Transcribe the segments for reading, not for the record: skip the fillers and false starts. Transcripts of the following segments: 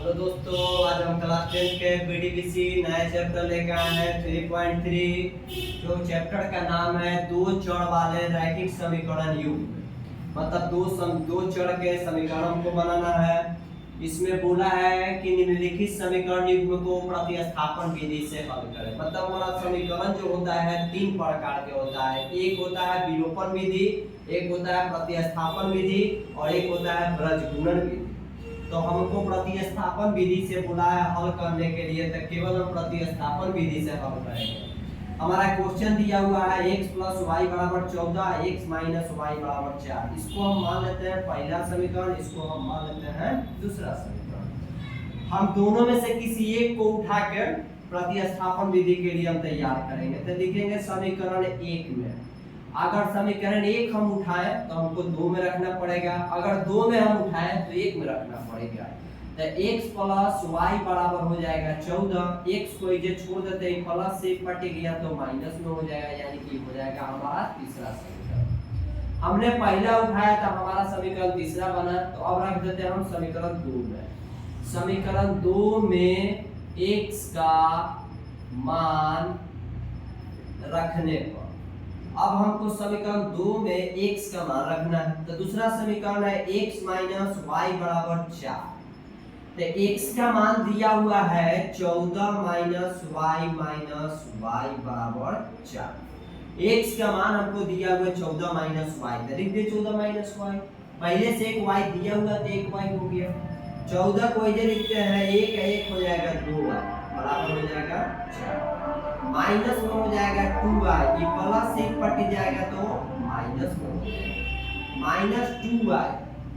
Hello दोस्तों, आज हम क्लास 10 के बीडीपीसी नया चैप्टर लेकर आए हैं 3.3। जो चैप्टर का नाम है दो चर वाले रैखिक समीकरण युग्म। मतलब दो चर के समीकरण को बनाना है। इसमें बोला है कि निम्नलिखित समीकरण युग्म को प्रतिस्थापन विधि से हल करें। मतलब हमारा समीकरण जो होता है तीन प्रकार के होता है। एक होता है विलोपन विधि, एक होता है प्रतिस्थापन विधि और एक होता है ब्रजगुणन विधि। तो हमको प्रतिस्थापन विधि से बोला है हल करने के लिए, तो केवल हम प्रतिस्थापन विधि से हल करेंगे। हमारा क्वेश्चन दिया हुआ है x + y = 14, x - y = 4। इसको हम मान लेते हैं पहला समीकरण, इसको हम मान लेते हैं दूसरा समीकरण। हम दोनों में से किसी एक को उठाकर प्रतिस्थापन विधि के लिए हम तैयार करेंगे। तो लिखेंगे समीकरण 1 में, अगर समीकरण 1 हम उठाएं तो हमको 2 में रखना पड़ेगा, अगर 2 में हम उठाएं तो 1 में रखना पड़ेगा। तो x + y बराबर हो जाएगा 14। x को इधर छोड़ देते हैं, प्लस से कट गया तो माइनस में हो जाएगा, यानी कि हो जाएगा हमारा तीसरा समीकरण। हमने पहला उठाया था, हमारा समीकरण तीसरा बना। तो अब रख देते हैं हम समीकरण 2 में। समीकरण 2 में x का मान रखने पर अब हमको समीकरण 2 में x का मान रखना है। तो दूसरा समीकरण है x - y = 4। तो x का मान दिया हुआ है 14 - y = 4। x का मान हमको दिया हुआ है 14 - y, तो लिख दे 14 - y। पहले से एक y दिया हुआ तो एक y हो गया। 14 को इधर लिखते हैं, एक हो जाएगा 2y बराबर हो जाएगा 4। माइनस में हो जाएगा 2y, ये प्लस से कट जाएगा तो माइनस में हो जाएगा -2y।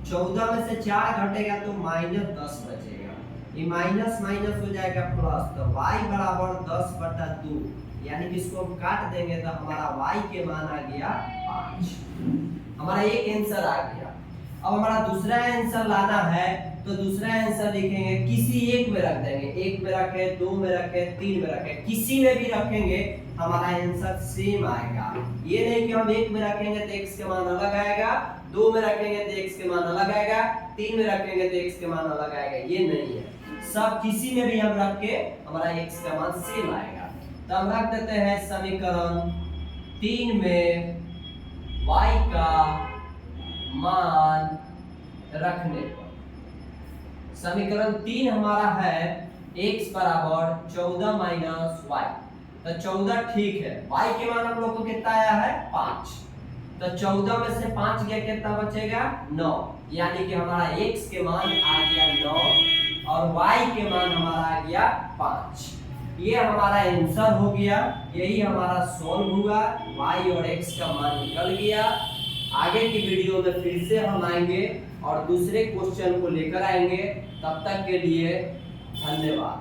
14 में से 4 घटेगा तो -10 बचेगा, ये माइनस हो जाएगा प्लस, तो y बराबर 10/2, यानी कि इसको हम काट देंगे तो हमारा y के मान आ गया 5। हमारा एक आंसर आ गया। अब हमारा दूसरा आंसर लाना है, तो दूसरा आंसर लिखेंगे किसी एक में रख देंगे। एक में रखे, 2 में रखे, 3 में रखे, किसी में भी रखेंगे हमारा आंसर सेम आएगा। ये नहीं कि हम एक में रखेंगे तो x के मान अलग आएगा, 2 में रखेंगे तो x के मान अलग आएगा, 3 में रखेंगे तो x के मान अलग आएगा, ये नहीं है। सब किसी में भी हम रख के हमारा x का मान सेम आएगा। तो हम रख देते हैं समीकरण 3 में y का मान रखने पर। समीकरण 3 हमारा है x = 14 - y। तो 14 ठीक है, y के मान हम लोग को कितना आया है 5। तो 14 में से 5 गया, कितना बचेगा 9, यानी कि हमारा x के मान आ गया 9 और y के मान हमारा आ गया 5। ये हमारा आंसर हो गया, यही हमारा सॉल्व हुआ। y और x का मान निकल गया। आगे की वीडियो में फिर से हम आएंगे और दूसरे क्वेश्चन को लेकर आएंगे। तब तक के लिए धन्यवाद।